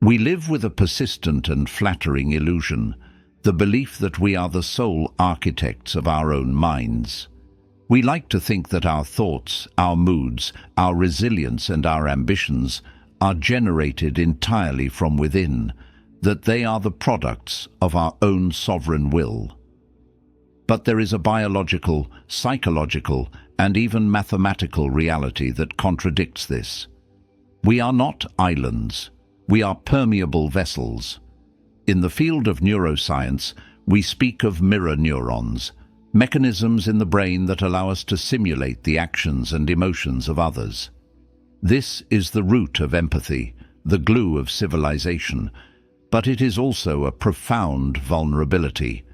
We live with a persistent and flattering illusion, the belief that we are the sole architects of our own minds. We like to think that our thoughts, our moods, our resilience and our ambitions are generated entirely from within, that they are the products of our own sovereign will. But there is a biological, psychological, and even mathematical reality that contradicts this. We are not islands. We are permeable vessels. In the field of neuroscience, we speak of mirror neurons, mechanisms in the brain that allow us to simulate the actions and emotions of others. This is the root of empathy, the glue of civilization, but it is also a profound vulnerability.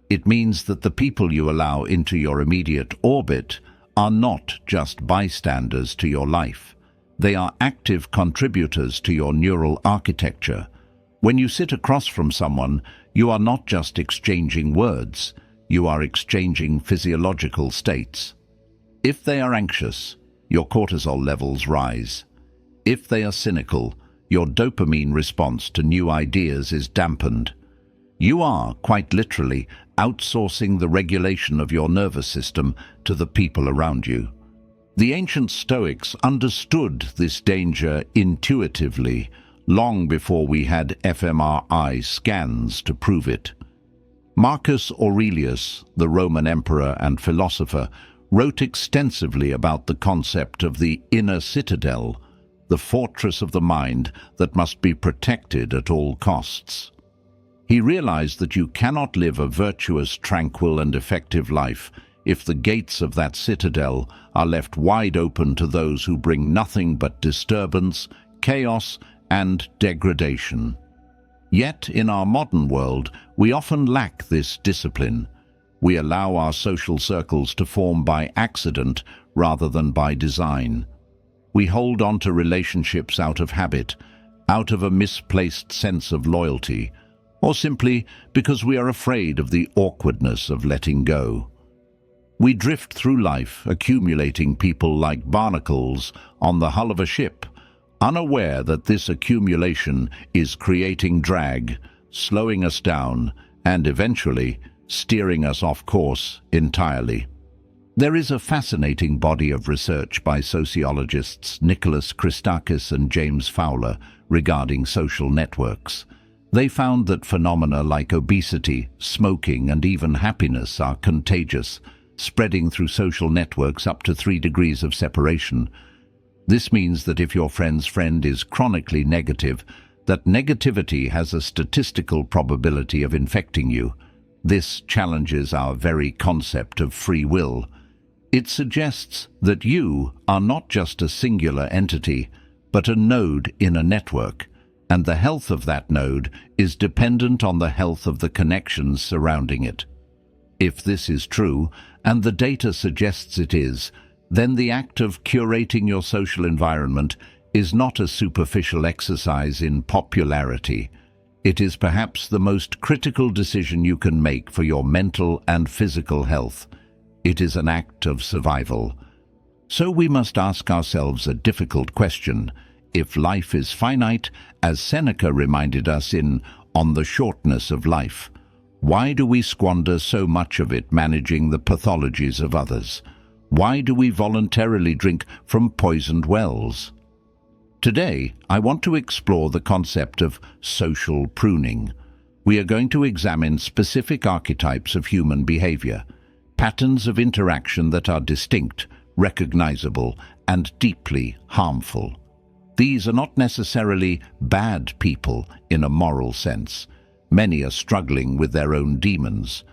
It means that the people you allow into your immediate orbit are not just bystanders to your life. They are active contributors to your neural architecture. When you sit across from someone, you are not just exchanging words, you are exchanging physiological states. If they are anxious, your cortisol levels rise. If they are cynical, your dopamine response to new ideas is dampened. You are, quite literally, outsourcing the regulation of your nervous system to the people around you. The ancient Stoics understood this danger intuitively, long before we had fMRI scans to prove it. Marcus Aurelius, the Roman emperor and philosopher, wrote extensively about the concept of the inner citadel, the fortress of the mind that must be protected at all costs. He realized that you cannot live a virtuous, tranquil, and effective life if the gates of that citadel are left wide open to those who bring nothing but disturbance, chaos, and degradation. Yet, in our modern world, we often lack this discipline. We allow our social circles to form by accident rather than by design. We hold on to relationships out of habit, out of a misplaced sense of loyalty, or simply because we are afraid of the awkwardness of letting go. We drift through life, accumulating people like barnacles on the hull of a ship, unaware that this accumulation is creating drag, slowing us down, and eventually steering us off course entirely. There is a fascinating body of research by sociologists Nicholas Christakis and James Fowler regarding social networks. They found that phenomena like obesity, smoking, and even happiness are contagious, spreading through social networks up to 3 degrees of separation. This means that if your friend's friend is chronically negative, that negativity has a statistical probability of infecting you. This challenges our very concept of free will. It suggests that you are not just a singular entity, but a node in a network, and the health of that node is dependent on the health of the connections surrounding it. If this is true, and the data suggests it is, then the act of curating your social environment is not a superficial exercise in popularity. It is perhaps the most critical decision you can make for your mental and physical health. It is an act of survival. So we must ask ourselves a difficult question. If life is finite, as Seneca reminded us in On the Shortness of Life, why do we squander so much of it managing the pathologies of others? Why do we voluntarily drink from poisoned wells? Today, I want to explore the concept of social pruning. We are going to examine specific archetypes of human behavior, patterns of interaction that are distinct, recognizable, and deeply harmful. These are not necessarily bad people in a moral sense. Many are struggling with their own demons.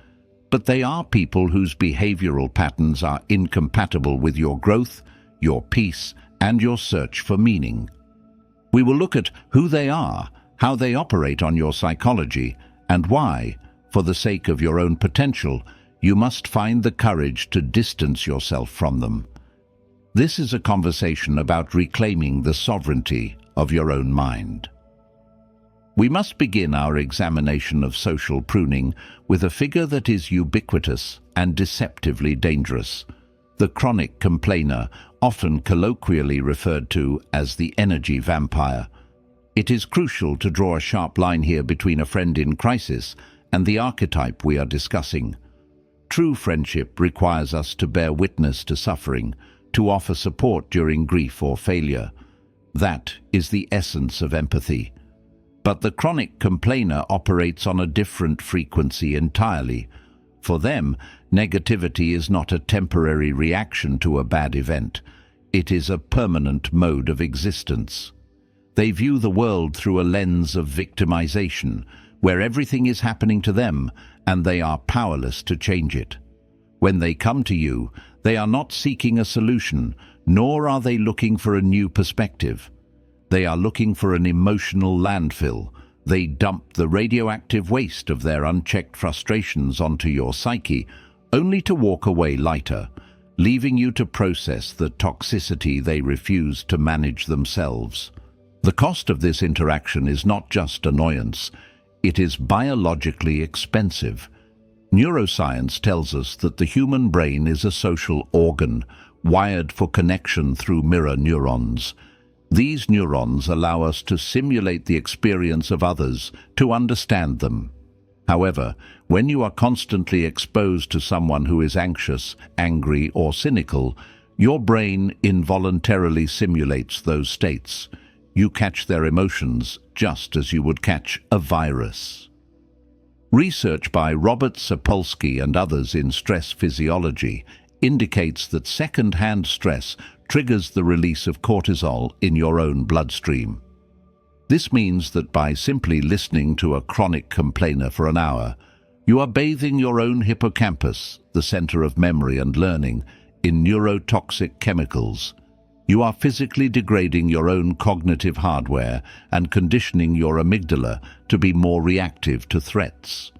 But they are people whose behavioral patterns are incompatible with your growth, your peace, and your search for meaning. We will look at who they are, how they operate on your psychology, and why, for the sake of your own potential, you must find the courage to distance yourself from them. This is a conversation about reclaiming the sovereignty of your own mind. We must begin our examination of social pruning with a figure that is ubiquitous and deceptively dangerous, the chronic complainer, often colloquially referred to as the energy vampire. It is crucial to draw a sharp line here between a friend in crisis and the archetype we are discussing. True friendship requires us to bear witness to suffering, to offer support during grief or failure. That is the essence of empathy. But the chronic complainer operates on a different frequency entirely. For them, negativity is not a temporary reaction to a bad event. It is a permanent mode of existence. They view the world through a lens of victimization, where everything is happening to them and they are powerless to change it. When they come to you, they are not seeking a solution, nor are they looking for a new perspective. They are looking for an emotional landfill. They dump the radioactive waste of their unchecked frustrations onto your psyche, only to walk away lighter, leaving you to process the toxicity they refuse to manage themselves. The cost of this interaction is not just annoyance, it is biologically expensive. Neuroscience tells us that the human brain is a social organ, wired for connection through mirror neurons. These neurons allow us to simulate the experience of others, to understand them. However, when you are constantly exposed to someone who is anxious, angry, or cynical, your brain involuntarily simulates those states. You catch their emotions just as you would catch a virus. Research by Robert Sapolsky and others in stress physiology indicates that second-hand stress triggers the release of cortisol in your own bloodstream. This means that by simply listening to a chronic complainer for an hour, you are bathing your own hippocampus, the center of memory and learning, in neurotoxic chemicals. You are physically degrading your own cognitive hardware and conditioning your amygdala to be more reactive to threats.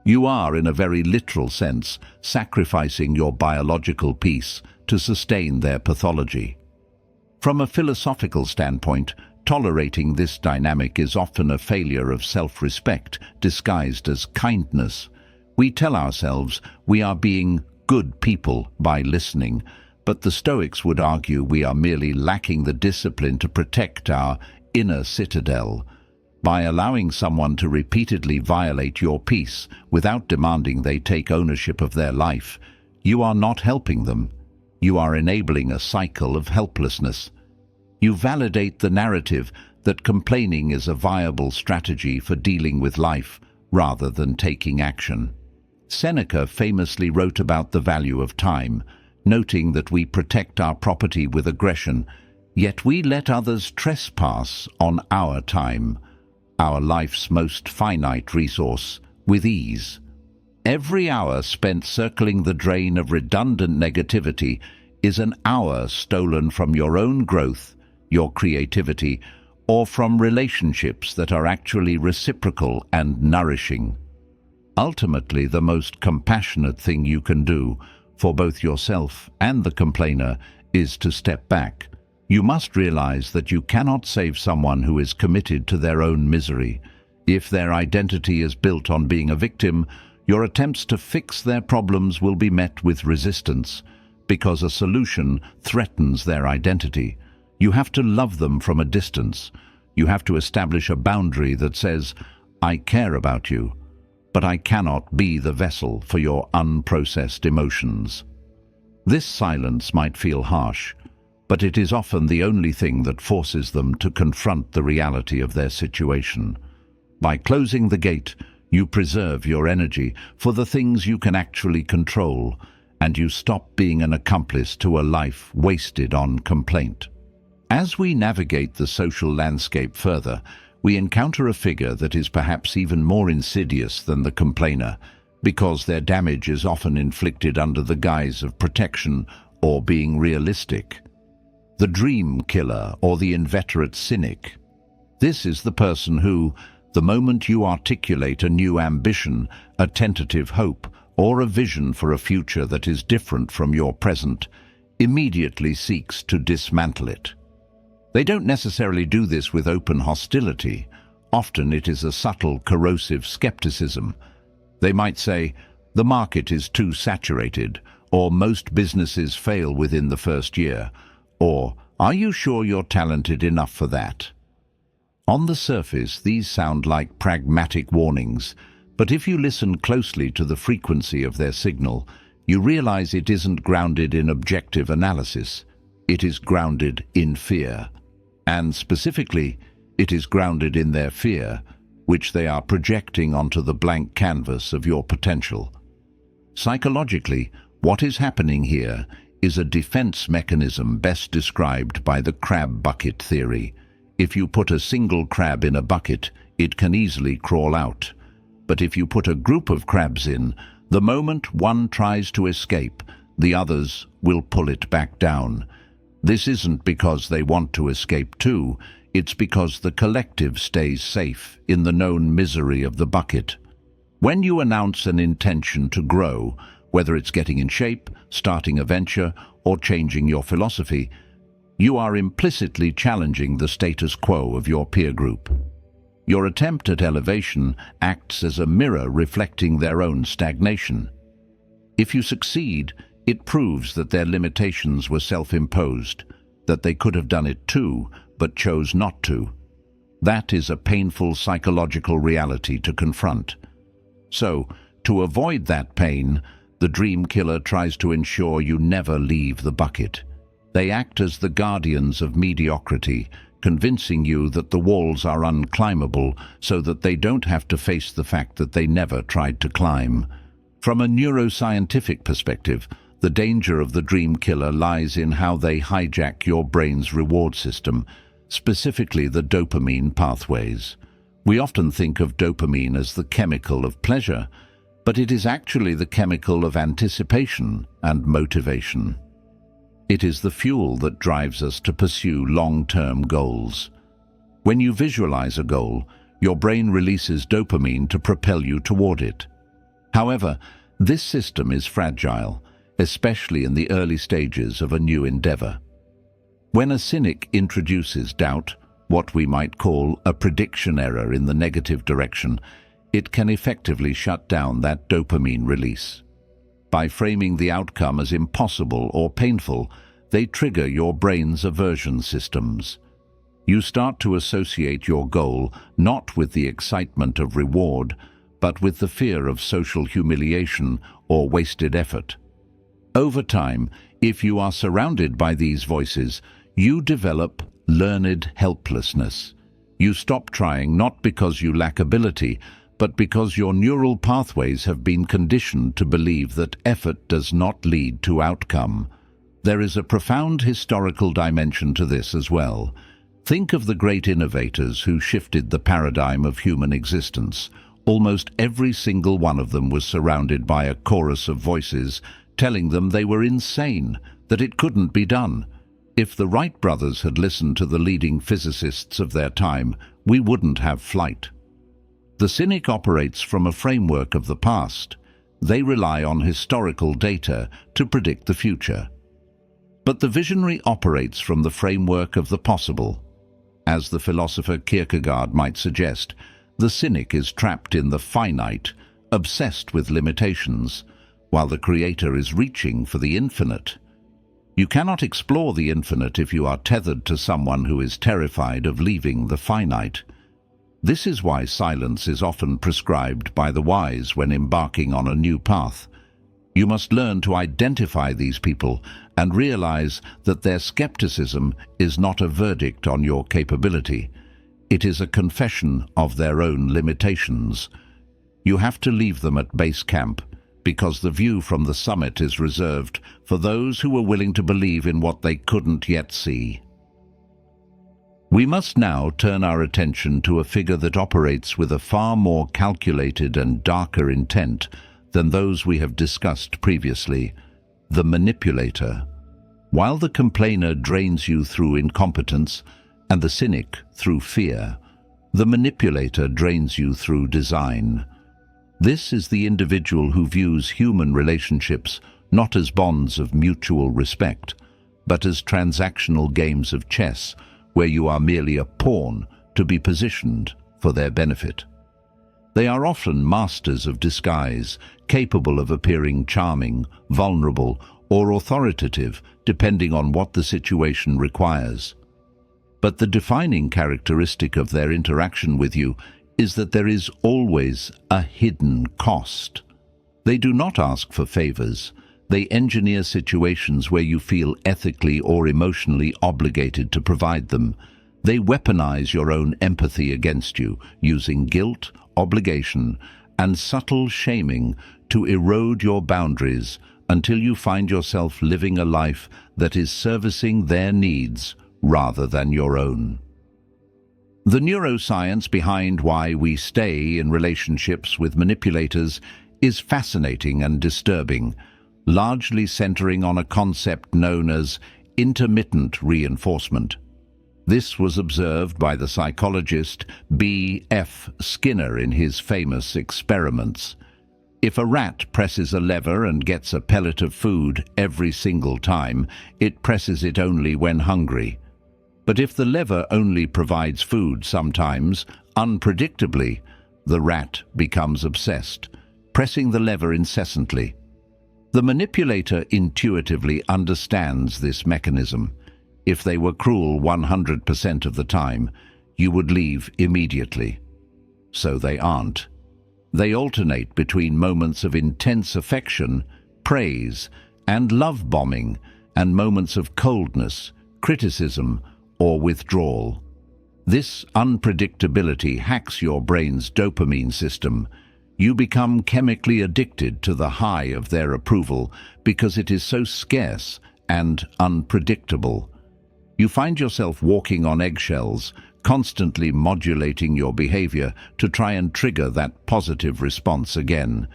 You are, in a very literal sense, sacrificing your biological peace to sustain their pathology. From a philosophical standpoint, tolerating this dynamic is often a failure of self-respect disguised as kindness. We tell ourselves we are being good people by listening, but the Stoics would argue we are merely lacking the discipline to protect our inner citadel. By allowing someone to repeatedly violate your peace without demanding they take ownership of their life, you are not helping them. You are enabling a cycle of helplessness. You validate the narrative that complaining is a viable strategy for dealing with life rather than taking action. Seneca famously wrote about the value of time, noting that we protect our property with aggression, yet we let others trespass on our time, our life's most finite resource, with ease. Every hour spent circling the drain of redundant negativity is an hour stolen from your own growth, your creativity, or from relationships that are actually reciprocal and nourishing. Ultimately, the most compassionate thing you can do for both yourself and the complainer is to step back. You must realize that you cannot save someone who is committed to their own misery. If their identity is built on being a victim, your attempts to fix their problems will be met with resistance, because a solution threatens their identity. You have to love them from a distance. You have to establish a boundary that says, I care about you, but I cannot be the vessel for your unprocessed emotions. This silence might feel harsh, but it is often the only thing that forces them to confront the reality of their situation. By closing the gate, you preserve your energy for the things you can actually control, and you stop being an accomplice to a life wasted on complaint. As we navigate the social landscape further, we encounter a figure that is perhaps even more insidious than the complainer, because their damage is often inflicted under the guise of protection or being realistic. The dream killer or the inveterate cynic. This is the person who, the moment you articulate a new ambition, a tentative hope, or a vision for a future that is different from your present, immediately seeks to dismantle it. They don't necessarily do this with open hostility. Often it is a subtle, corrosive skepticism. They might say, the market is too saturated, or most businesses fail within the first year, or are you sure you're talented enough for that? On the surface, these sound like pragmatic warnings, but if you listen closely to the frequency of their signal, you realize it isn't grounded in objective analysis. It is grounded in fear. And specifically, it is grounded in their fear, which they are projecting onto the blank canvas of your potential. Psychologically, what is happening here is a defense mechanism best described by the crab bucket theory. If you put a single crab in a bucket, it can easily crawl out. But if you put a group of crabs in, the moment one tries to escape, the others will pull it back down. This isn't because they want to escape too, it's because the collective stays safe in the known misery of the bucket. When you announce an intention to grow, whether it's getting in shape, starting a venture, or changing your philosophy, you are implicitly challenging the status quo of your peer group. Your attempt at elevation acts as a mirror reflecting their own stagnation. If you succeed, it proves that their limitations were self-imposed, that they could have done it too, but chose not to. That is a painful psychological reality to confront. So, to avoid that pain, the dream killer tries to ensure you never leave the bucket. They act as the guardians of mediocrity, convincing you that the walls are unclimbable so that they don't have to face the fact that they never tried to climb. From a neuroscientific perspective, the danger of the dream killer lies in how they hijack your brain's reward system, specifically the dopamine pathways. We often think of dopamine as the chemical of pleasure, but it is actually the chemical of anticipation and motivation. It is the fuel that drives us to pursue long-term goals. When you visualize a goal, your brain releases dopamine to propel you toward it. However, this system is fragile, especially in the early stages of a new endeavor. When a cynic introduces doubt, what we might call a prediction error in the negative direction, it can effectively shut down that dopamine release. By framing the outcome as impossible or painful, they trigger your brain's aversion systems. You start to associate your goal not with the excitement of reward, but with the fear of social humiliation or wasted effort. Over time, if you are surrounded by these voices, you develop learned helplessness. You stop trying not because you lack ability, but because your neural pathways have been conditioned to believe that effort does not lead to outcome. There is a profound historical dimension to this as well. Think of the great innovators who shifted the paradigm of human existence. Almost every single one of them was surrounded by a chorus of voices telling them they were insane, that it couldn't be done. If the Wright brothers had listened to the leading physicists of their time, we wouldn't have flight. The cynic operates from a framework of the past. They rely on historical data to predict the future. But the visionary operates from the framework of the possible. As the philosopher Kierkegaard might suggest, the cynic is trapped in the finite, obsessed with limitations, while the creator is reaching for the infinite. You cannot explore the infinite if you are tethered to someone who is terrified of leaving the finite. This is why silence is often prescribed by the wise when embarking on a new path. You must learn to identify these people and realize that their skepticism is not a verdict on your capability. It is a confession of their own limitations. You have to leave them at base camp, because the view from the summit is reserved for those who were willing to believe in what they couldn't yet see. We must now turn our attention to a figure that operates with a far more calculated and darker intent than those we have discussed previously, the manipulator. While the complainer drains you through incompetence and the cynic through fear, the manipulator drains you through design. This is the individual who views human relationships not as bonds of mutual respect, but as transactional games of chess where you are merely a pawn to be positioned for their benefit. They are often masters of disguise, capable of appearing charming, vulnerable, or authoritative, depending on what the situation requires. But the defining characteristic of their interaction with you is that there is always a hidden cost. They do not ask for favors. They engineer situations where you feel ethically or emotionally obligated to provide them. They weaponize your own empathy against you, using guilt, obligation, and subtle shaming to erode your boundaries until you find yourself living a life that is servicing their needs rather than your own. The neuroscience behind why we stay in relationships with manipulators is fascinating and disturbing, largely centering on a concept known as intermittent reinforcement. This was observed by the psychologist B.F. Skinner in his famous experiments. If a rat presses a lever and gets a pellet of food every single time, it presses it only when hungry. But if the lever only provides food sometimes, unpredictably, the rat becomes obsessed, pressing the lever incessantly. The manipulator intuitively understands this mechanism. If they were cruel 100% of the time, you would leave immediately. So they aren't. They alternate between moments of intense affection, praise, and love bombing, and moments of coldness, criticism, or withdrawal. This unpredictability hacks your brain's dopamine system. You become chemically addicted to the high of their approval because it is so scarce and unpredictable. You find yourself walking on eggshells, constantly modulating your behavior to try and trigger that positive response again.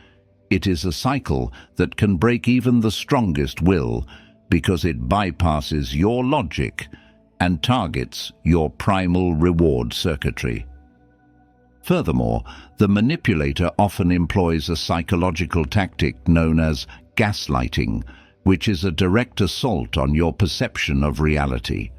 It is a cycle that can break even the strongest will because it bypasses your logic and targets your primal reward circuitry. Furthermore, the manipulator often employs a psychological tactic known as gaslighting, which is a direct assault on your perception of reality.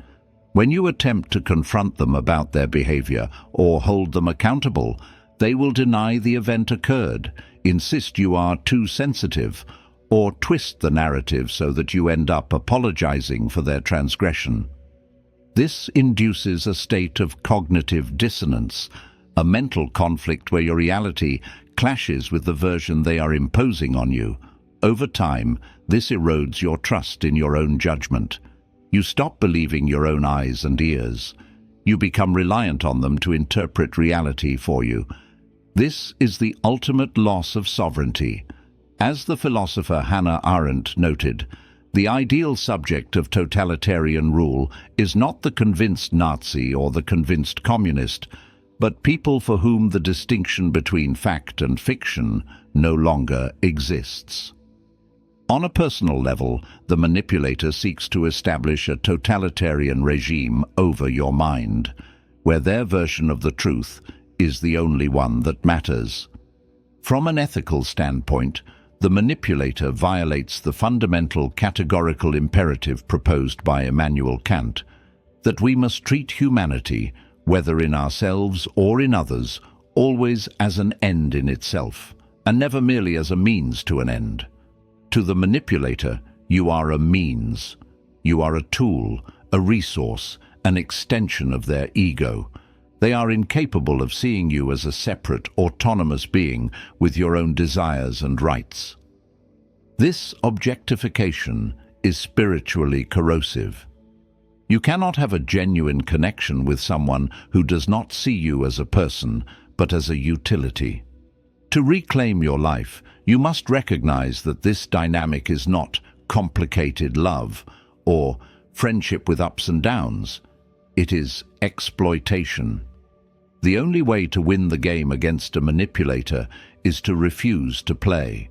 When you attempt to confront them about their behavior or hold them accountable, they will deny the event occurred, insist you are too sensitive, or twist the narrative so that you end up apologizing for their transgression. This induces a state of cognitive dissonance, a mental conflict where your reality clashes with the version they are imposing on you. Over time, this erodes your trust in your own judgment. You stop believing your own eyes and ears. You become reliant on them to interpret reality for you. This is the ultimate loss of sovereignty. As the philosopher Hannah Arendt noted, the ideal subject of totalitarian rule is not the convinced Nazi or the convinced communist, but people for whom the distinction between fact and fiction no longer exists. On a personal level, the manipulator seeks to establish a totalitarian regime over your mind, where their version of the truth is the only one that matters. From an ethical standpoint, the manipulator violates the fundamental categorical imperative proposed by Immanuel Kant, that we must treat humanity, whether in ourselves or in others, always as an end in itself, and never merely as a means to an end. To the manipulator, you are a means. You are a tool, a resource, an extension of their ego. They are incapable of seeing you as a separate, autonomous being with your own desires and rights. This objectification is spiritually corrosive. You cannot have a genuine connection with someone who does not see you as a person, but as a utility. To reclaim your life, you must recognize that this dynamic is not complicated love or friendship with ups and downs. It is exploitation. The only way to win the game against a manipulator is to refuse to play.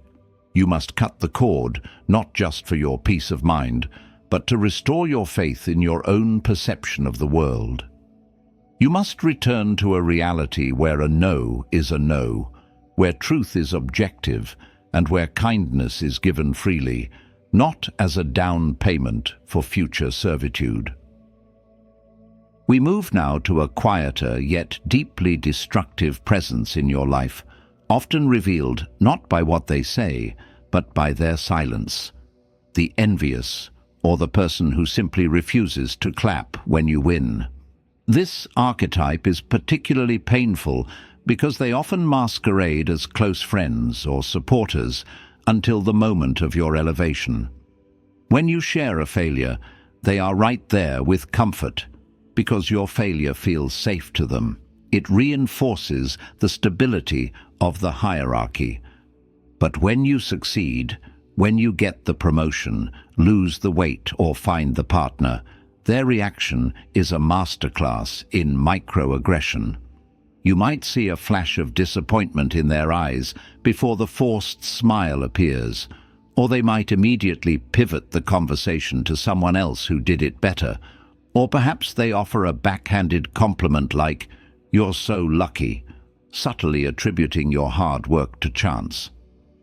You must cut the cord, not just for your peace of mind, but to restore your faith in your own perception of the world. You must return to a reality where a no is a no, where truth is objective, and where kindness is given freely, not as a down payment for future servitude. We move now to a quieter yet deeply destructive presence in your life, often revealed not by what they say, but by their silence. The envious, or the person who simply refuses to clap when you win. This archetype is particularly painful because they often masquerade as close friends or supporters until the moment of your elevation. When you share a failure, they are right there with comfort because your failure feels safe to them. It reinforces the stability of the hierarchy. But when you succeed, when you get the promotion, lose the weight or find the partner, their reaction is a masterclass in microaggression. You might see a flash of disappointment in their eyes before the forced smile appears, or they might immediately pivot the conversation to someone else who did it better, or perhaps they offer a backhanded compliment like, "You're so lucky," subtly attributing your hard work to chance.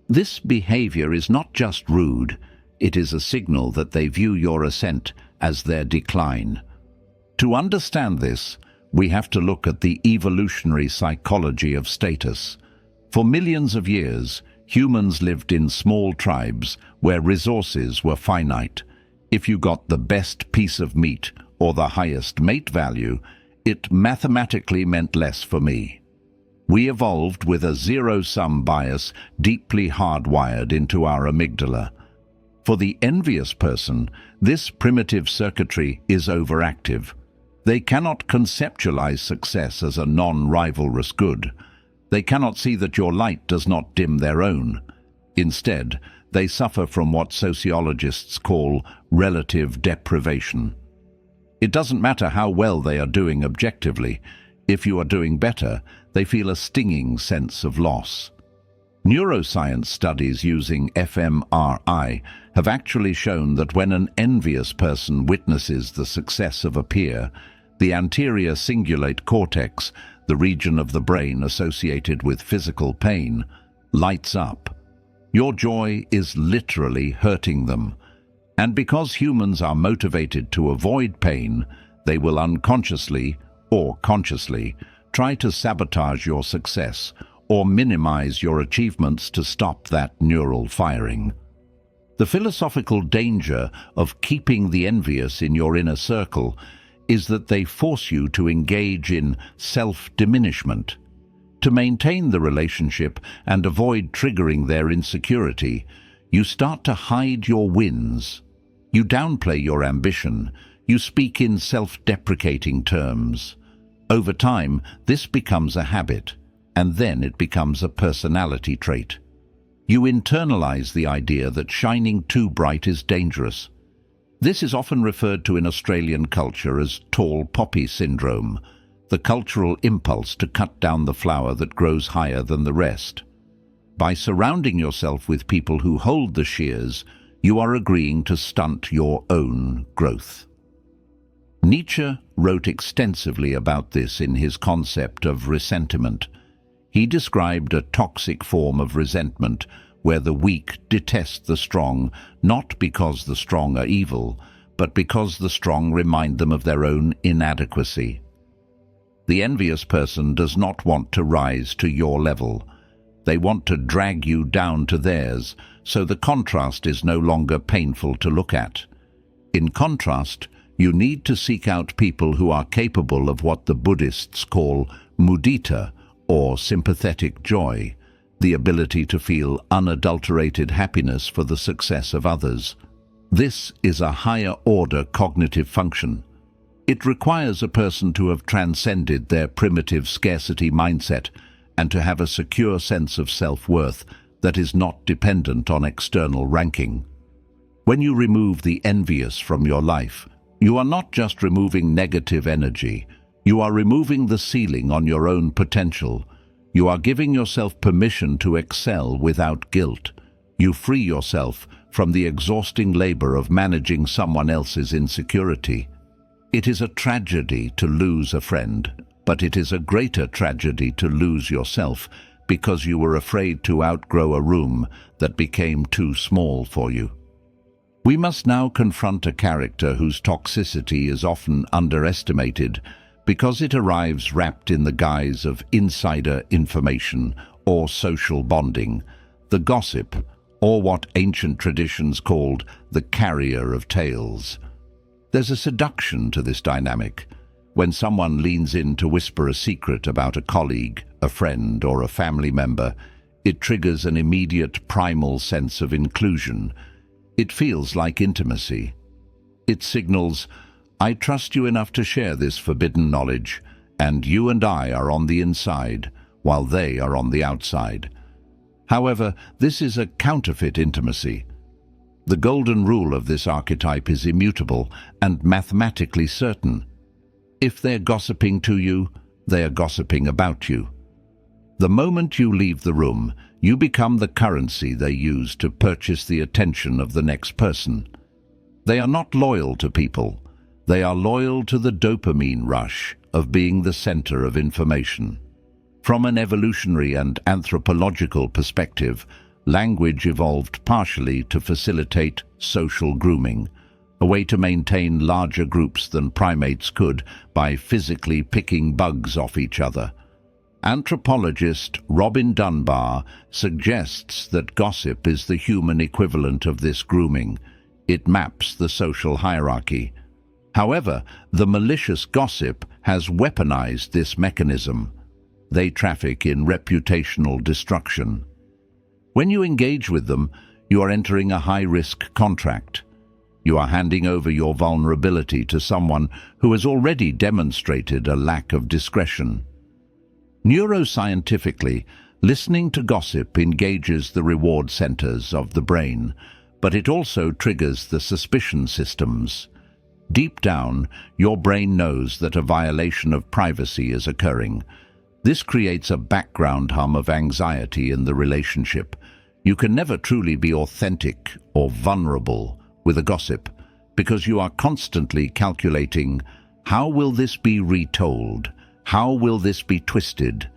This behavior is not just rude, it is a signal that they view your ascent as their decline. To understand this, we have to look at the evolutionary psychology of status. For millions of years, humans lived in small tribes where resources were finite. If you got the best piece of meat or the highest mate value, it mathematically meant less for me. We evolved with a zero-sum bias deeply hardwired into our amygdala. For the envious person, this primitive circuitry is overactive. They cannot conceptualize success as a non-rivalrous good. They cannot see that your light does not dim their own. Instead, they suffer from what sociologists call relative deprivation. It doesn't matter how well they are doing objectively. If you are doing better, they feel a stinging sense of loss. Neuroscience studies using fMRI have actually shown that when an envious person witnesses the success of a peer, the anterior cingulate cortex, the region of the brain associated with physical pain, lights up. Your joy is literally hurting them. And because humans are motivated to avoid pain, they will unconsciously or consciously try to sabotage your success or minimize your achievements to stop that neural firing. The philosophical danger of keeping the envious in your inner circle is that they force you to engage in self-diminishment. To maintain the relationship and avoid triggering their insecurity, you start to hide your wins. You downplay your ambition. You speak in self-deprecating terms. Over time, this becomes a habit, and then it becomes a personality trait. You internalize the idea that shining too bright is dangerous. This is often referred to in Australian culture as tall poppy syndrome, the cultural impulse to cut down the flower that grows higher than the rest. By surrounding yourself with people who hold the shears, you are agreeing to stunt your own growth. Nietzsche wrote extensively about this in his concept of ressentiment. He described a toxic form of resentment where the weak detest the strong, not because the strong are evil, but because the strong remind them of their own inadequacy. The envious person does not want to rise to your level. They want to drag you down to theirs, so the contrast is no longer painful to look at. In contrast, you need to seek out people who are capable of what the Buddhists call mudita, or sympathetic joy, the ability to feel unadulterated happiness for the success of others. This is a higher-order cognitive function. It requires a person to have transcended their primitive scarcity mindset and to have a secure sense of self-worth that is not dependent on external ranking. When you remove the envious from your life, you are not just removing negative energy, you are removing the ceiling on your own potential. You are giving yourself permission to excel without guilt. You free yourself from the exhausting labor of managing someone else's insecurity. It is a tragedy to lose a friend, but it is a greater tragedy to lose yourself because you were afraid to outgrow a room that became too small for you. We must now confront a character whose toxicity is often underestimated because it arrives wrapped in the guise of insider information or social bonding, the gossip, or what ancient traditions called the carrier of tales. There's a seduction to this dynamic. When someone leans in to whisper a secret about a colleague, a friend, or a family member, it triggers an immediate primal sense of inclusion. It feels like intimacy. It signals, "I trust you enough to share this forbidden knowledge, and you and I are on the inside, while they are on the outside." However, this is a counterfeit intimacy. The golden rule of this archetype is immutable and mathematically certain. If they're gossiping to you, they are gossiping about you. The moment you leave the room, you become the currency they use to purchase the attention of the next person. They are not loyal to people. They are loyal to the dopamine rush of being the center of information. From an evolutionary and anthropological perspective, language evolved partially to facilitate social grooming, a way to maintain larger groups than primates could by physically picking bugs off each other. Anthropologist Robin Dunbar suggests that gossip is the human equivalent of this grooming. It maps the social hierarchy. However, the malicious gossip has weaponized this mechanism. They traffic in reputational destruction. When you engage with them, you are entering a high-risk contract. You are handing over your vulnerability to someone who has already demonstrated a lack of discretion. Neuroscientifically, listening to gossip engages the reward centers of the brain, but it also triggers the suspicion systems. Deep down, your brain knows that a violation of privacy is occurring. This creates a background hum of anxiety in the relationship. You can never truly be authentic or vulnerable with a gossip because you are constantly calculating, how will this be retold? How will this be twisted?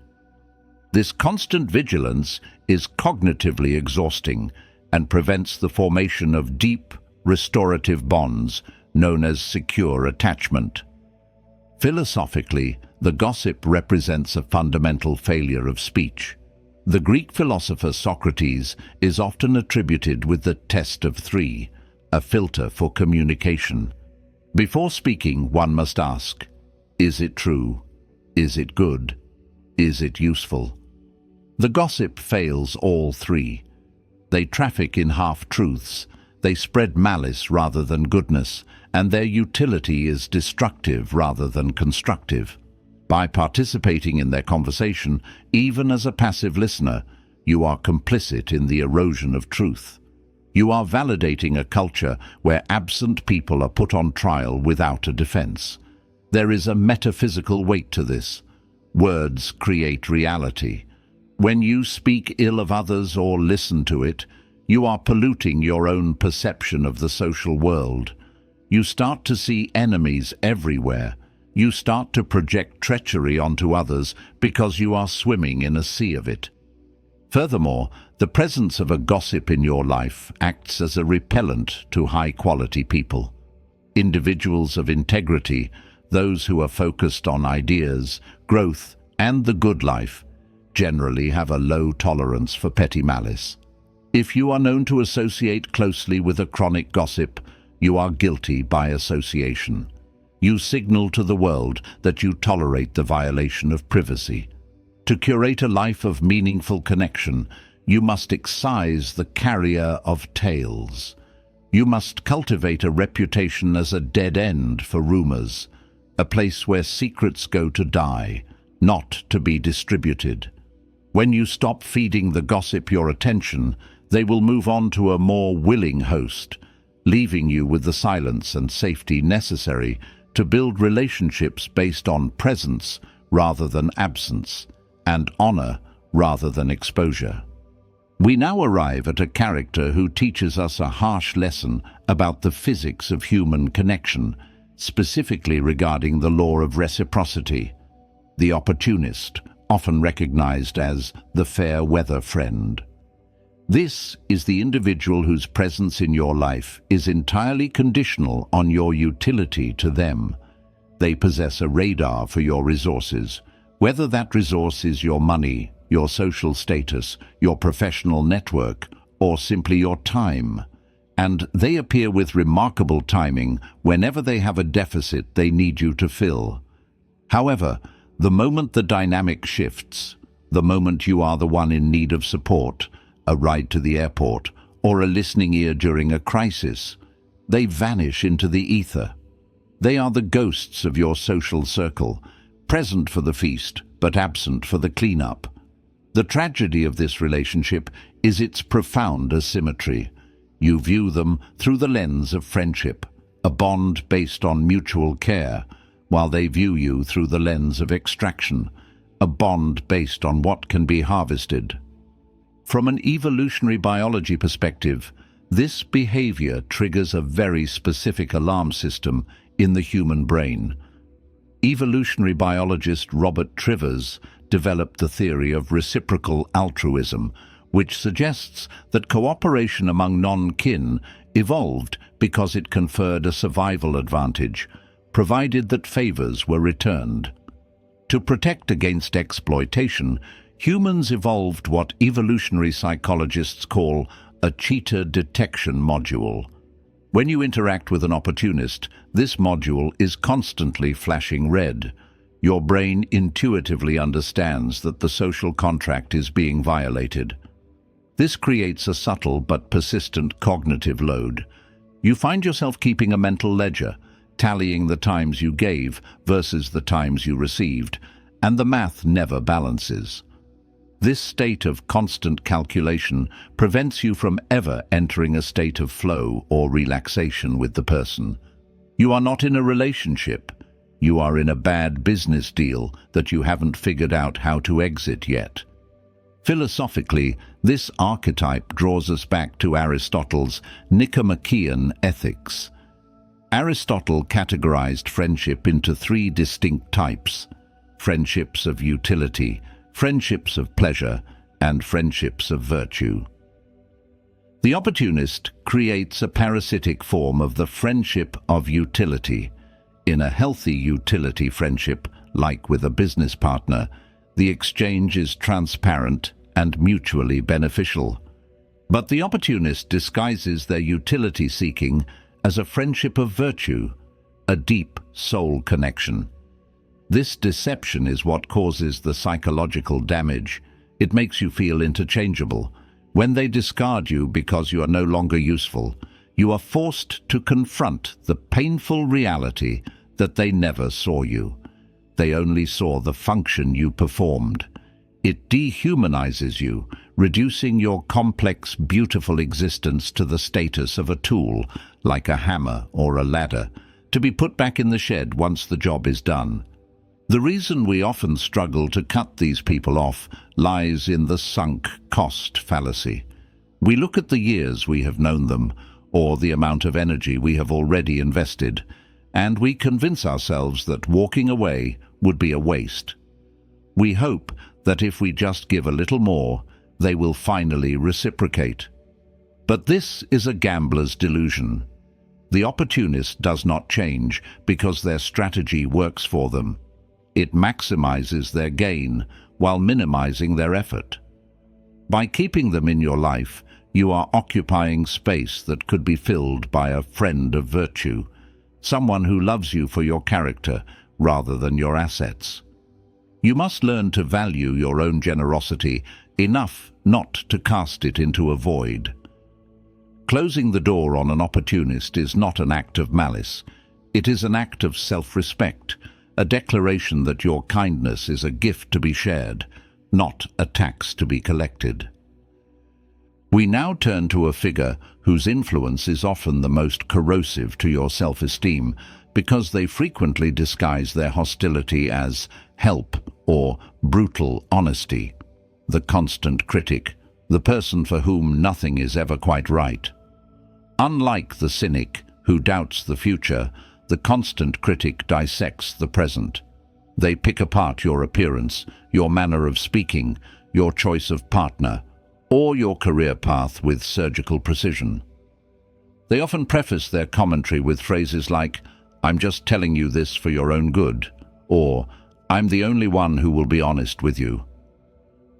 This constant vigilance is cognitively exhausting and prevents the formation of deep, restorative bonds known as secure attachment. Philosophically, the gossip represents a fundamental failure of speech. The Greek philosopher Socrates is often attributed with the test of three, a filter for communication. Before speaking, one must ask, is it true? Is it good? Is it useful? The gossip fails all three. They traffic in half-truths, they spread malice rather than goodness, and their utility is destructive rather than constructive. By participating in their conversation, even as a passive listener, you are complicit in the erosion of truth. You are validating a culture where absent people are put on trial without a defense. There is a metaphysical weight to this. Words create reality. When you speak ill of others or listen to it, you are polluting your own perception of the social world. You start to see enemies everywhere. You start to project treachery onto others because you are swimming in a sea of it. Furthermore, the presence of a gossip in your life acts as a repellent to high-quality people. Individuals of integrity, those who are focused on ideas, growth, and the good life, generally have a low tolerance for petty malice. If you are known to associate closely with a chronic gossip, you are guilty by association. You signal to the world that you tolerate the violation of privacy. To curate a life of meaningful connection, you must excise the carrier of tales. You must cultivate a reputation as a dead end for rumors, a place where secrets go to die, not to be distributed. When you stop feeding the gossip your attention, they will move on to a more willing host, leaving you with the silence and safety necessary to build relationships based on presence rather than absence, and honor rather than exposure. We now arrive at a character who teaches us a harsh lesson about the physics of human connection, specifically regarding the law of reciprocity. The opportunist, often recognized as the fair weather friend. This is the individual whose presence in your life is entirely conditional on your utility to them. They possess a radar for your resources, whether that resource is your money, your social status, your professional network, or simply your time. And they appear with remarkable timing whenever they have a deficit they need you to fill. However, the moment the dynamic shifts, the moment you are the one in need of support, a ride to the airport, or a listening ear during a crisis, they vanish into the ether. They are the ghosts of your social circle, present for the feast, but absent for the cleanup. The tragedy of this relationship is its profound asymmetry. You view them through the lens of friendship, a bond based on mutual care, while they view you through the lens of extraction, a bond based on what can be harvested. From an evolutionary biology perspective, this behavior triggers a very specific alarm system in the human brain. Evolutionary biologist Robert Trivers developed the theory of reciprocal altruism, which suggests that cooperation among non-kin evolved because it conferred a survival advantage, provided that favors were returned. To protect against exploitation, humans evolved what evolutionary psychologists call a cheater detection module. When you interact with an opportunist, this module is constantly flashing red. Your brain intuitively understands that the social contract is being violated. This creates a subtle but persistent cognitive load. You find yourself keeping a mental ledger, tallying the times you gave versus the times you received, and the math never balances. This state of constant calculation prevents you from ever entering a state of flow or relaxation with the person. You are not in a relationship. You are in a bad business deal that you haven't figured out how to exit yet. Philosophically, this archetype draws us back to Aristotle's Nicomachean Ethics. Aristotle categorized friendship into three distinct types: friendships of utility, friendships of pleasure, and friendships of virtue. The opportunist creates a parasitic form of the friendship of utility. In a healthy utility friendship, like with a business partner, the exchange is transparent and mutually beneficial. But the opportunist disguises their utility seeking as a friendship of virtue, a deep soul connection. This deception is what causes the psychological damage. It makes you feel interchangeable. When they discard you because you are no longer useful, you are forced to confront the painful reality that they never saw you. They only saw the function you performed. It dehumanizes you, reducing your complex, beautiful existence to the status of a tool, like a hammer or a ladder, to be put back in the shed once the job is done. The reason we often struggle to cut these people off lies in the sunk cost fallacy. We look at the years we have known them, or the amount of energy we have already invested, and we convince ourselves that walking away would be a waste. We hope that if we just give a little more, they will finally reciprocate. But this is a gambler's delusion. The opportunist does not change because their strategy works for them. It maximizes their gain while minimizing their effort. By keeping them in your life, you are occupying space that could be filled by a friend of virtue, someone who loves you for your character rather than your assets. You must learn to value your own generosity enough not to cast it into a void. Closing the door on an opportunist is not an act of malice. It is an act of self-respect, a declaration that your kindness is a gift to be shared, not a tax to be collected. We now turn to a figure whose influence is often the most corrosive to your self-esteem, because they frequently disguise their hostility as help or brutal honesty. The constant critic, the person for whom nothing is ever quite right. Unlike the cynic who doubts the future, the constant critic dissects the present. They pick apart your appearance, your manner of speaking, your choice of partner, or your career path with surgical precision. They often preface their commentary with phrases like, "I'm just telling you this for your own good," or "I'm the only one who will be honest with you."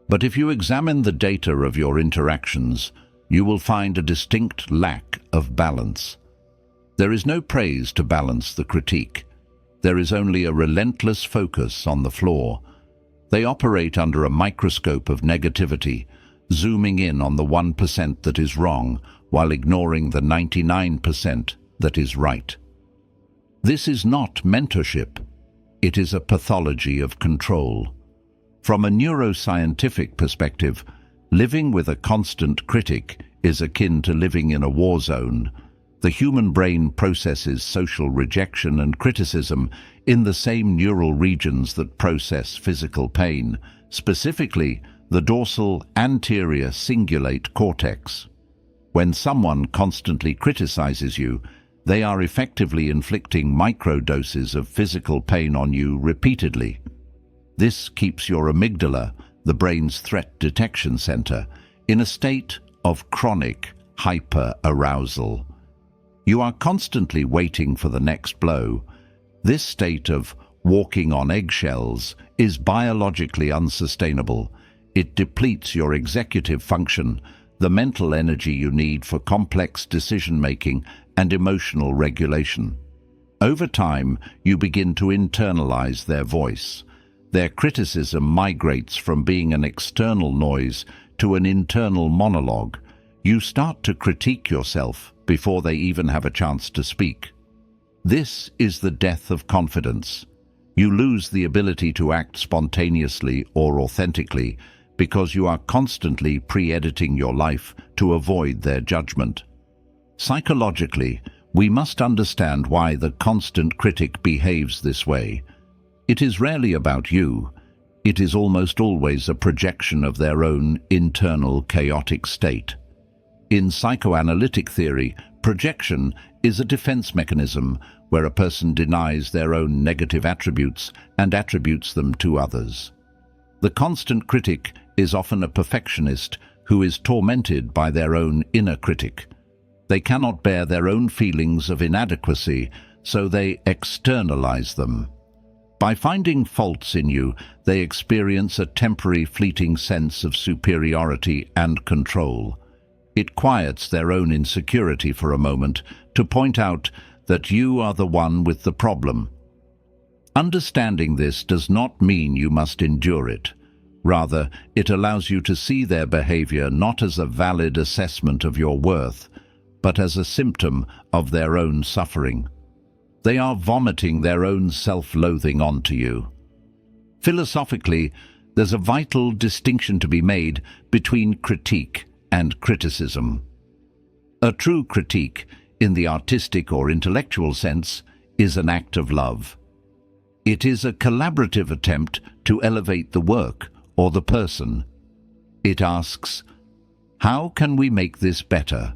But if you examine the data of your interactions, you will find a distinct lack of balance. There is no praise to balance the critique. There is only a relentless focus on the flaw. They operate under a microscope of negativity, zooming in on the 1% that is wrong while ignoring the 99% that is right. This is not mentorship. It is a pathology of control. From a neuroscientific perspective, living with a constant critic is akin to living in a war zone. The human brain processes social rejection and criticism in the same neural regions that process physical pain, specifically the dorsal anterior cingulate cortex. When someone constantly criticizes you, they are effectively inflicting microdoses of physical pain on you repeatedly. This keeps your amygdala, the brain's threat detection center, in a state of chronic hyperarousal. You are constantly waiting for the next blow. This state of walking on eggshells is biologically unsustainable. It depletes your executive function, the mental energy you need for complex decision-making and emotional regulation. Over time, you begin to internalize their voice. Their criticism migrates from being an external noise to an internal monologue. You start to critique yourself before they even have a chance to speak. This is the death of confidence. You lose the ability to act spontaneously or authentically because you are constantly pre-editing your life to avoid their judgment. Psychologically, we must understand why the constant critic behaves this way. It is rarely about you. It is almost always a projection of their own internal chaotic state. In psychoanalytic theory, projection is a defense mechanism where a person denies their own negative attributes and attributes them to others. The constant critic is often a perfectionist who is tormented by their own inner critic. They cannot bear their own feelings of inadequacy, so they externalize them. By finding faults in you, they experience a temporary fleeting sense of superiority and control. It quiets their own insecurity for a moment to point out that you are the one with the problem. Understanding this does not mean you must endure it. Rather, it allows you to see their behavior not as a valid assessment of your worth, but as a symptom of their own suffering. They are vomiting their own self-loathing onto you. Philosophically, there's a vital distinction to be made between critique and criticism. A true critique, in the artistic or intellectual sense, is an act of love. It is a collaborative attempt to elevate the work or the person. It asks, how can we make this better?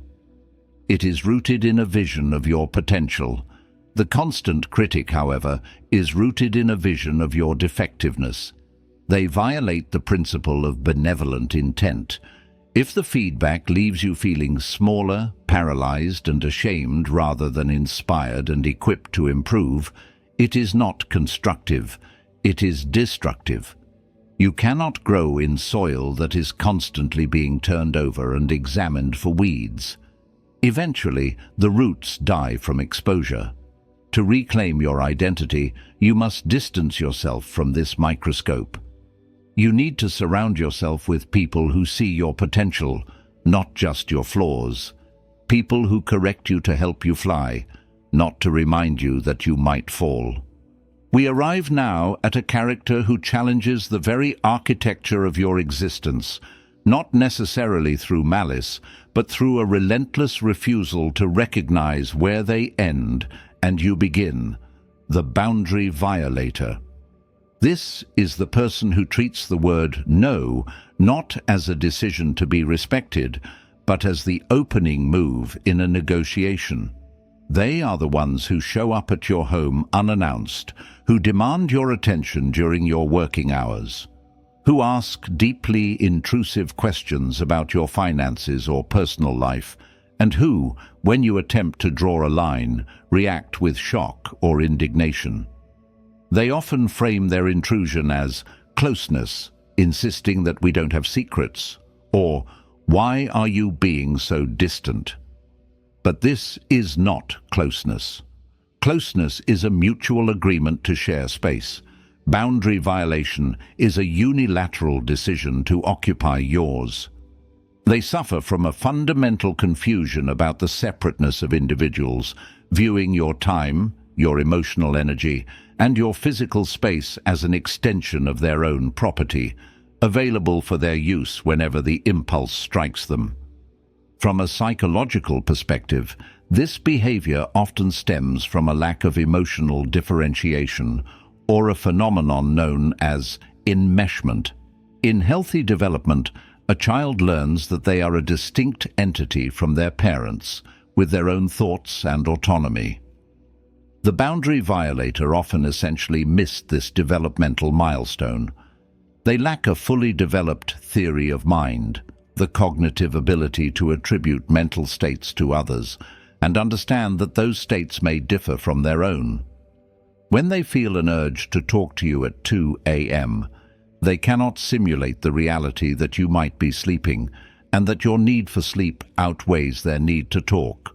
It is rooted in a vision of your potential. The constant critic, however, is rooted in a vision of your defectiveness. They violate the principle of benevolent intent. If the feedback leaves you feeling smaller, paralyzed and ashamed rather than inspired and equipped to improve, it is not constructive, it is destructive. You cannot grow in soil that is constantly being turned over and examined for weeds. Eventually, the roots die from exposure. To reclaim your identity, you must distance yourself from this microscope. You need to surround yourself with people who see your potential, not just your flaws. People who correct you to help you fly, not to remind you that you might fall. We arrive now at a character who challenges the very architecture of your existence, not necessarily through malice, but through a relentless refusal to recognize where they end and you begin, the boundary violator. This is the person who treats the word no not as a decision to be respected, but as the opening move in a negotiation. They are the ones who show up at your home unannounced, who demand your attention during your working hours, who ask deeply intrusive questions about your finances or personal life, and who, when you attempt to draw a line, react with shock or indignation. They often frame their intrusion as closeness, insisting that we don't have secrets, or why are you being so distant? But this is not closeness. Closeness is a mutual agreement to share space. Boundary violation is a unilateral decision to occupy yours. They suffer from a fundamental confusion about the separateness of individuals, viewing your time, your emotional energy, and your physical space as an extension of their own property, available for their use whenever the impulse strikes them. From a psychological perspective, this behavior often stems from a lack of emotional differentiation, or a phenomenon known as enmeshment. In healthy development, a child learns that they are a distinct entity from their parents, with their own thoughts and autonomy. The boundary violator often essentially missed this developmental milestone. They lack a fully developed theory of mind, the cognitive ability to attribute mental states to others, and understand that those states may differ from their own. When they feel an urge to talk to you at 2 a.m., they cannot simulate the reality that you might be sleeping and that your need for sleep outweighs their need to talk.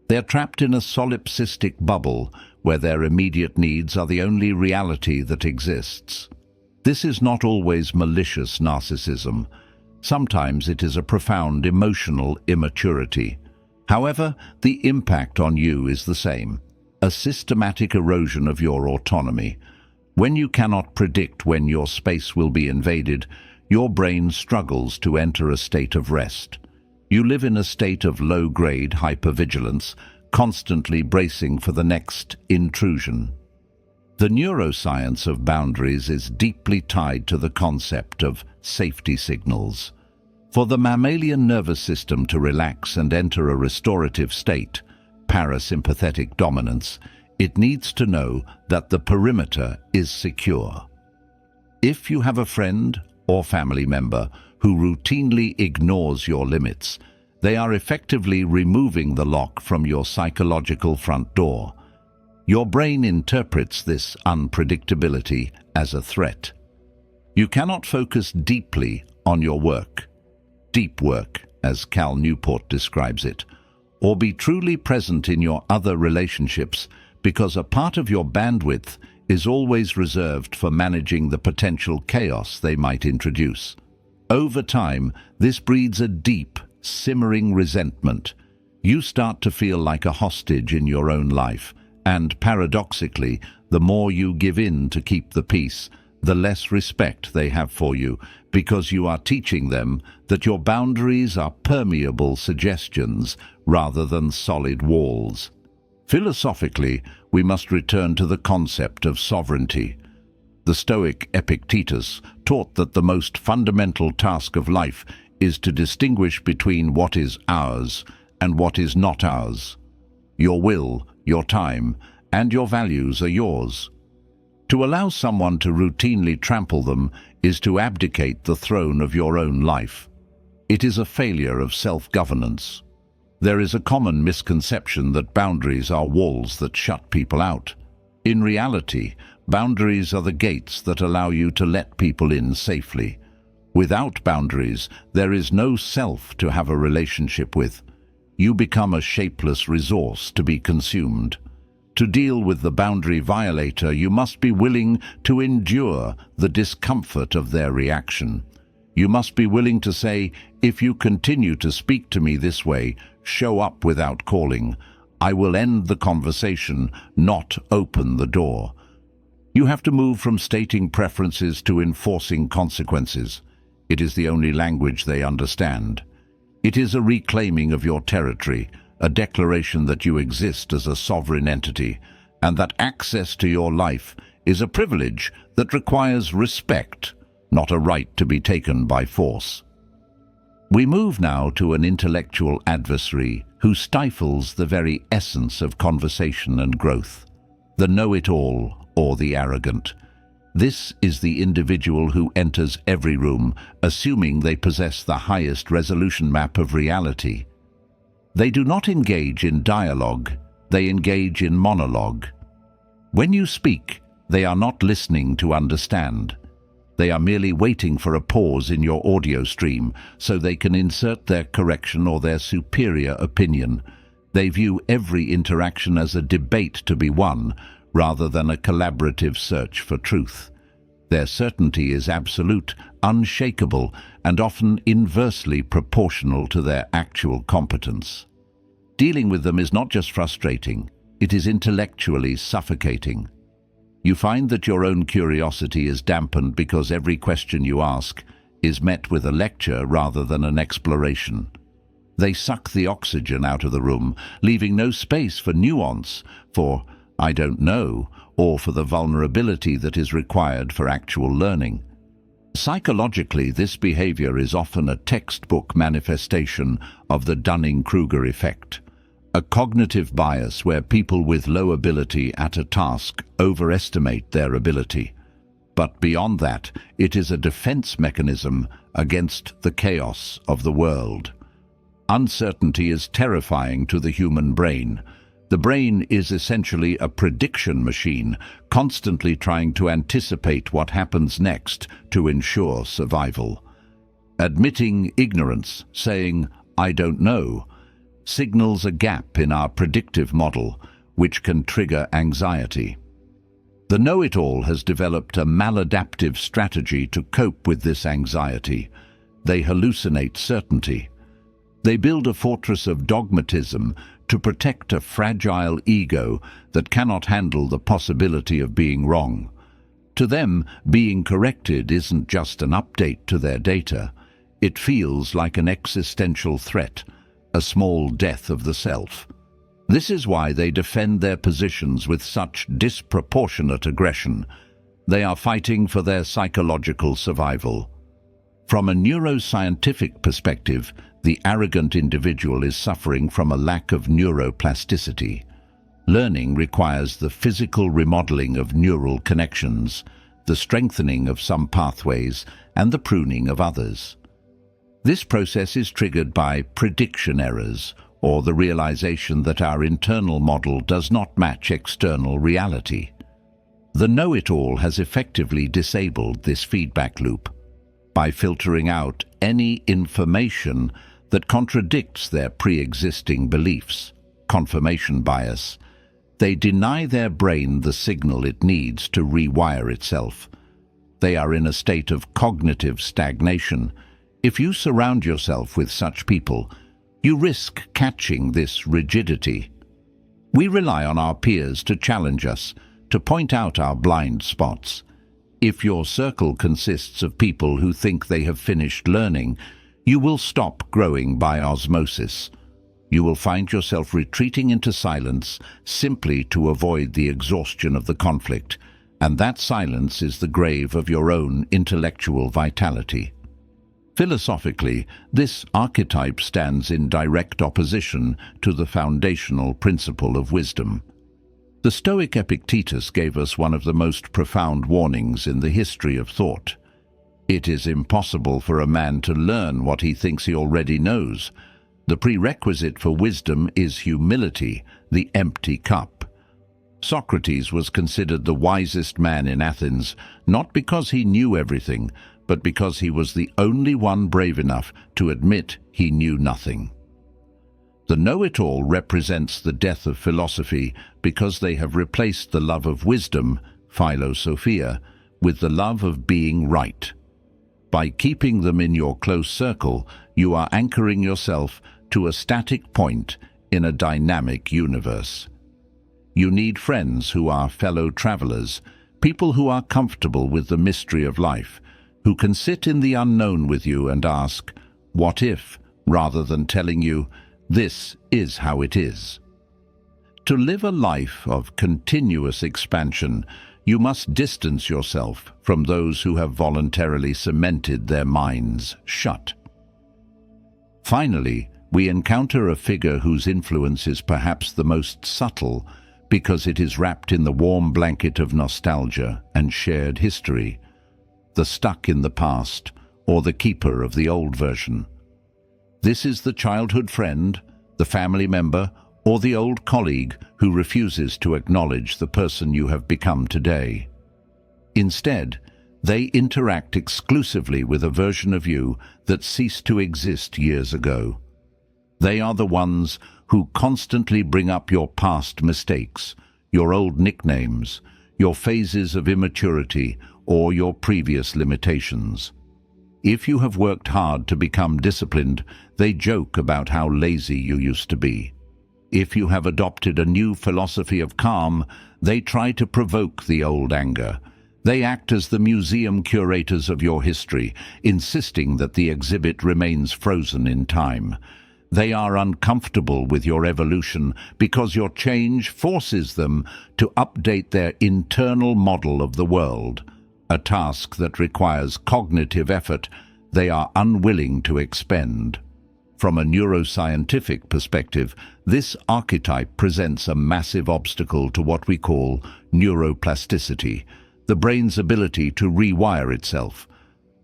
They are trapped in a solipsistic bubble where their immediate needs are the only reality that exists. This is not always malicious narcissism. Sometimes it is a profound emotional immaturity. However, the impact on you is the same, a systematic erosion of your autonomy. When you cannot predict when your space will be invaded, your brain struggles to enter a state of rest. You live in a state of low-grade hypervigilance, constantly bracing for the next intrusion. The neuroscience of boundaries is deeply tied to the concept of safety signals. For the mammalian nervous system to relax and enter a restorative state, parasympathetic dominance, it needs to know that the perimeter is secure. If you have a friend or family member who routinely ignores your limits, they are effectively removing the lock from your psychological front door. Your brain interprets this unpredictability as a threat. You cannot focus deeply on your work, deep work, as Cal Newport describes it, or be truly present in your other relationships because a part of your bandwidth is always reserved for managing the potential chaos they might introduce. Over time, this breeds a deep, simmering resentment. You start to feel like a hostage in your own life, and paradoxically, the more you give in to keep the peace, the less respect they have for you, because you are teaching them that your boundaries are permeable suggestions rather than solid walls. Philosophically, we must return to the concept of sovereignty. The Stoic Epictetus taught that the most fundamental task of life is to distinguish between what is ours and what is not ours. Your will, your time, and your values are yours. To allow someone to routinely trample them is to abdicate the throne of your own life. It is a failure of self-governance. There is a common misconception that boundaries are walls that shut people out. In reality, boundaries are the gates that allow you to let people in safely. Without boundaries, there is no self to have a relationship with. You become a shapeless resource to be consumed. To deal with the boundary violator, you must be willing to endure the discomfort of their reaction. You must be willing to say, if you continue to speak to me this way, show up without calling. I will end the conversation, not open the door. You have to move from stating preferences to enforcing consequences. It is the only language they understand. It is a reclaiming of your territory, a declaration that you exist as a sovereign entity, and that access to your life is a privilege that requires respect, not a right to be taken by force. We move now to an intellectual adversary who stifles the very essence of conversation and growth, the know-it-all or the arrogant. This is the individual who enters every room, assuming they possess the highest resolution map of reality. They do not engage in dialogue, they engage in monologue. When you speak, they are not listening to understand. They are merely waiting for a pause in your audio stream so they can insert their correction or their superior opinion. They view every interaction as a debate to be won, rather than a collaborative search for truth. Their certainty is absolute, unshakable, and often inversely proportional to their actual competence. Dealing with them is not just frustrating, it is intellectually suffocating. You find that your own curiosity is dampened because every question you ask is met with a lecture rather than an exploration. They suck the oxygen out of the room, leaving no space for nuance, for "I don't know," or for the vulnerability that is required for actual learning. Psychologically, this behavior is often a textbook manifestation of the Dunning-Kruger effect, a cognitive bias where people with low ability at a task overestimate their ability. But beyond that, it is a defense mechanism against the chaos of the world. Uncertainty is terrifying to the human brain. The brain is essentially a prediction machine, constantly trying to anticipate what happens next to ensure survival. Admitting ignorance, saying, "I don't know," signals a gap in our predictive model, which can trigger anxiety. The know-it-all has developed a maladaptive strategy to cope with this anxiety. They hallucinate certainty. They build a fortress of dogmatism to protect a fragile ego that cannot handle the possibility of being wrong. To them, being corrected isn't just an update to their data. It feels like an existential threat, a small death of the self. This is why they defend their positions with such disproportionate aggression. They are fighting for their psychological survival. From a neuroscientific perspective, the arrogant individual is suffering from a lack of neuroplasticity. Learning requires the physical remodeling of neural connections, the strengthening of some pathways, and the pruning of others. This process is triggered by prediction errors, or the realization that our internal model does not match external reality. The know-it-all has effectively disabled this feedback loop by filtering out any information that contradicts their pre-existing beliefs, confirmation bias. They deny their brain the signal it needs to rewire itself. They are in a state of cognitive stagnation. If you surround yourself with such people, you risk catching this rigidity. We rely on our peers to challenge us, to point out our blind spots. If your circle consists of people who think they have finished learning, you will stop growing by osmosis. You will find yourself retreating into silence simply to avoid the exhaustion of the conflict, and that silence is the grave of your own intellectual vitality. Philosophically, this archetype stands in direct opposition to the foundational principle of wisdom. The Stoic Epictetus gave us one of the most profound warnings in the history of thought. It is impossible for a man to learn what he thinks he already knows. The prerequisite for wisdom is humility, the empty cup. Socrates was considered the wisest man in Athens, not because he knew everything, but because he was the only one brave enough to admit he knew nothing. The know-it-all represents the death of philosophy because they have replaced the love of wisdom, philosophia, with the love of being right. By keeping them in your close circle, you are anchoring yourself to a static point in a dynamic universe. You need friends who are fellow travelers, people who are comfortable with the mystery of life, who can sit in the unknown with you and ask, "What if?" rather than telling you, "This is how it is." To live a life of continuous expansion, you must distance yourself from those who have voluntarily cemented their minds shut. Finally, we encounter a figure whose influence is perhaps the most subtle because it is wrapped in the warm blanket of nostalgia and shared history, the stuck in the past or the keeper of the old version. This is the childhood friend, the family member, or the old colleague who refuses to acknowledge the person you have become today. Instead, they interact exclusively with a version of you that ceased to exist years ago. They are the ones who constantly bring up your past mistakes, your old nicknames, your phases of immaturity, or your previous limitations. If you have worked hard to become disciplined, they joke about how lazy you used to be. If you have adopted a new philosophy of calm, they try to provoke the old anger. They act as the museum curators of your history, insisting that the exhibit remains frozen in time. They are uncomfortable with your evolution because your change forces them to update their internal model of the world, a task that requires cognitive effort they are unwilling to expend. From a neuroscientific perspective, this archetype presents a massive obstacle to what we call neuroplasticity, the brain's ability to rewire itself.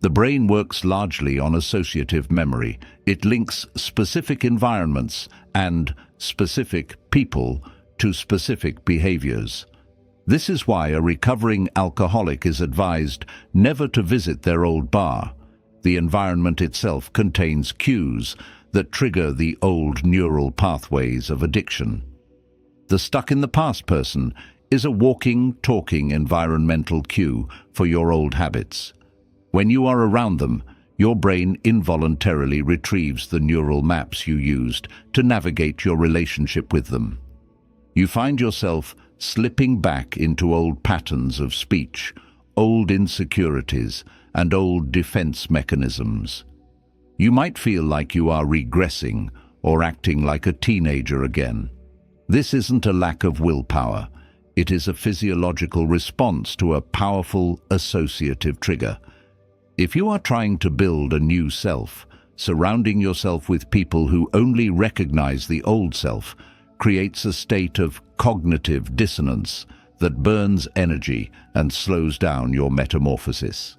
The brain works largely on associative memory. It links specific environments and specific people to specific behaviors. This is why a recovering alcoholic is advised never to visit their old bar. The environment itself contains cues that trigger the old neural pathways of addiction. The stuck-in-the-past person is a walking, talking environmental cue for your old habits. When you are around them, your brain involuntarily retrieves the neural maps you used to navigate your relationship with them. You find yourself slipping back into old patterns of speech, old insecurities, and old defense mechanisms. You might feel like you are regressing or acting like a teenager again. This isn't a lack of willpower. It is a physiological response to a powerful associative trigger. If you are trying to build a new self, surrounding yourself with people who only recognize the old self creates a state of cognitive dissonance that burns energy and slows down your metamorphosis.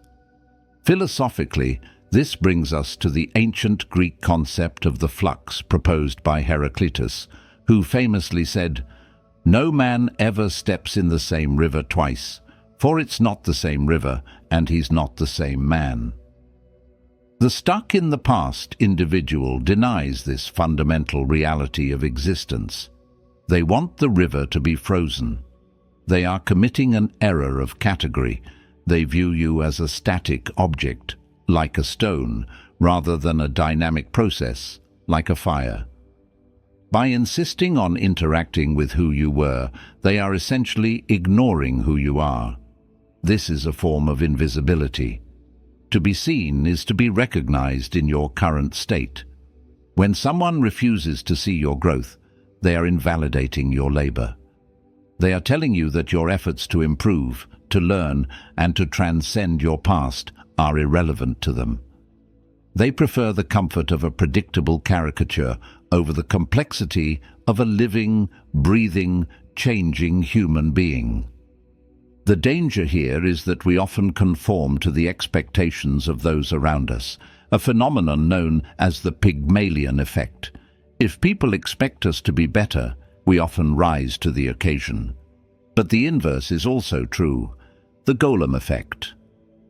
Philosophically, this brings us to the ancient Greek concept of the flux proposed by Heraclitus, who famously said, "No man ever steps in the same river twice, for it's not the same river, and he's not the same man." The stuck-in-the-past individual denies this fundamental reality of existence. They want the river to be frozen. They are committing an error of category. They view you as a static object, like a stone, rather than a dynamic process, like a fire. By insisting on interacting with who you were, they are essentially ignoring who you are. This is a form of invisibility. To be seen is to be recognized in your current state. When someone refuses to see your growth, they are invalidating your labor. They are telling you that your efforts to improve, to learn, and to transcend your past are irrelevant to them. They prefer the comfort of a predictable caricature over the complexity of a living, breathing, changing human being. The danger here is that we often conform to the expectations of those around us, a phenomenon known as the Pygmalion effect. If people expect us to be better, we often rise to the occasion. But the inverse is also true, the Golem effect.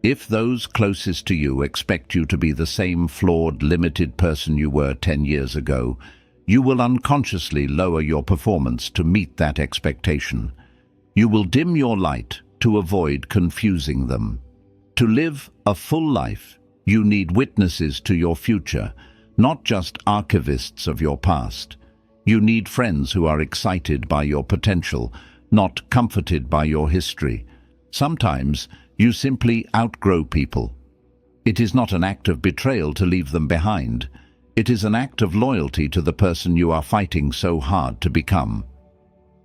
If those closest to you expect you to be the same flawed, limited person you were 10 years ago, you will unconsciously lower your performance to meet that expectation. You will dim your light to avoid confusing them. To live a full life, you need witnesses to your future, not just archivists of your past. You need friends who are excited by your potential, not comforted by your history. Sometimes you simply outgrow people. It is not an act of betrayal to leave them behind. It is an act of loyalty to the person you are fighting so hard to become.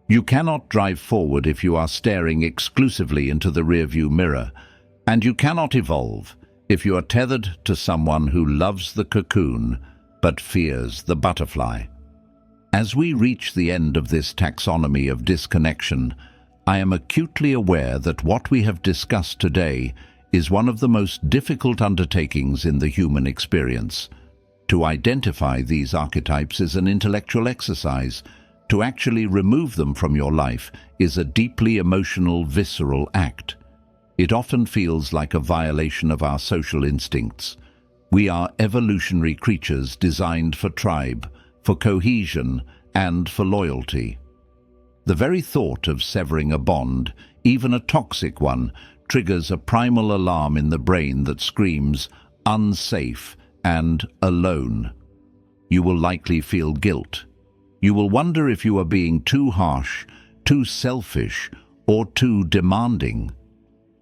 You cannot drive forward if you are staring exclusively into the rearview mirror, and you cannot evolve if you are tethered to someone who loves the cocoon but fears the butterfly. As we reach the end of this taxonomy of disconnection, I am acutely aware that what we have discussed today is one of the most difficult undertakings in the human experience. To identify these archetypes is an intellectual exercise. To actually remove them from your life is a deeply emotional, visceral act. It often feels like a violation of our social instincts. We are evolutionary creatures designed for tribe, for cohesion, and for loyalty. The very thought of severing a bond, even a toxic one, triggers a primal alarm in the brain that screams, unsafe and alone. You will likely feel guilt. You will wonder if you are being too harsh, too selfish, or too demanding.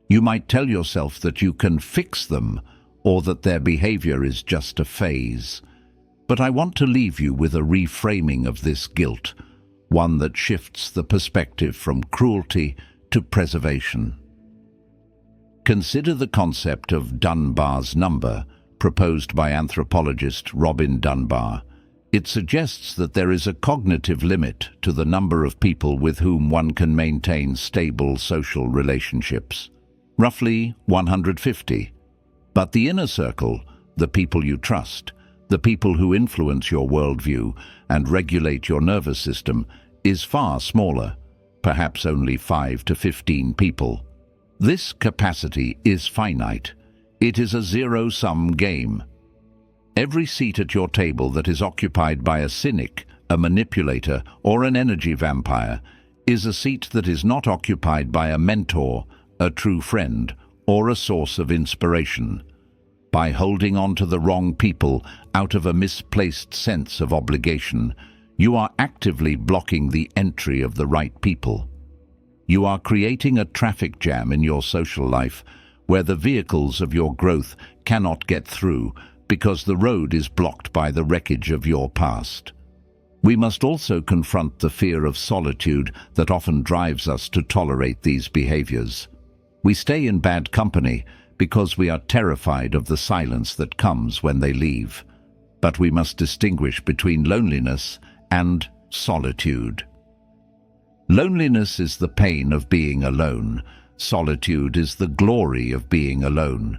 You might tell yourself that you can fix them, or that their behavior is just a phase. But I want to leave you with a reframing of this guilt, one that shifts the perspective from cruelty to preservation. Consider the concept of Dunbar's number, proposed by anthropologist Robin Dunbar. It suggests that there is a cognitive limit to the number of people with whom one can maintain stable social relationships. Roughly 150. But the inner circle, the people you trust, the people who influence your worldview and regulate your nervous system, is far smaller, perhaps only 5 to 15 people. This capacity is finite. It is a zero-sum game. Every seat at your table that is occupied by a cynic, a manipulator, or an energy vampire is a seat that is not occupied by a mentor, a true friend, or a source of inspiration. By holding on to the wrong people out of a misplaced sense of obligation, you are actively blocking the entry of the right people. You are creating a traffic jam in your social life where the vehicles of your growth cannot get through because the road is blocked by the wreckage of your past. We must also confront the fear of solitude that often drives us to tolerate these behaviors. We stay in bad company because we are terrified of the silence that comes when they leave. But we must distinguish between loneliness and solitude. Loneliness is the pain of being alone. Solitude is the glory of being alone.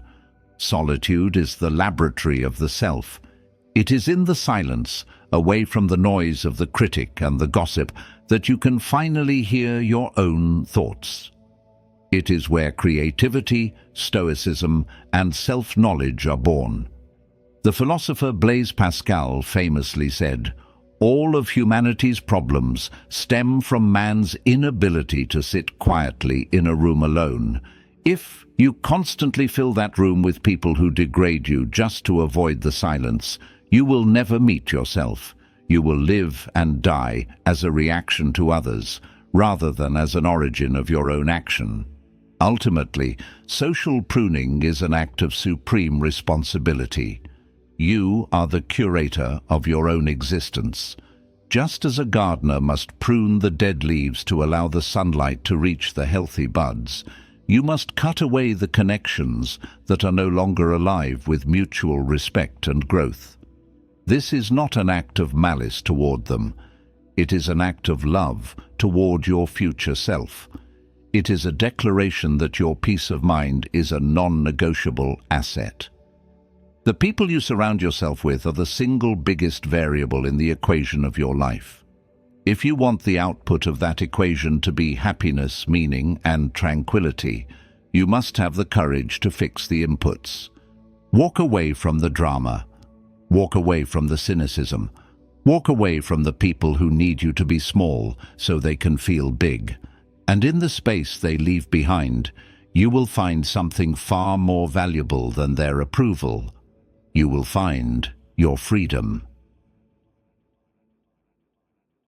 Solitude is the laboratory of the self. It is in the silence, away from the noise of the critic and the gossip, that you can finally hear your own thoughts. It is where creativity, stoicism, and self-knowledge are born. The philosopher Blaise Pascal famously said, "All of humanity's problems stem from man's inability to sit quietly in a room alone. If you constantly fill that room with people who degrade you just to avoid the silence, you will never meet yourself. You will live and die as a reaction to others, rather than as an origin of your own action." Ultimately, social pruning is an act of supreme responsibility. You are the curator of your own existence. Just as a gardener must prune the dead leaves to allow the sunlight to reach the healthy buds, you must cut away the connections that are no longer alive with mutual respect and growth. This is not an act of malice toward them. It is an act of love toward your future self. It is a declaration that your peace of mind is a non-negotiable asset. The people you surround yourself with are the single biggest variable in the equation of your life. If you want the output of that equation to be happiness, meaning, and tranquility, you must have the courage to fix the inputs. Walk away from the drama. Walk away from the cynicism. Walk away from the people who need you to be small so they can feel big. And in the space they leave behind, you will find something far more valuable than their approval. You will find your freedom.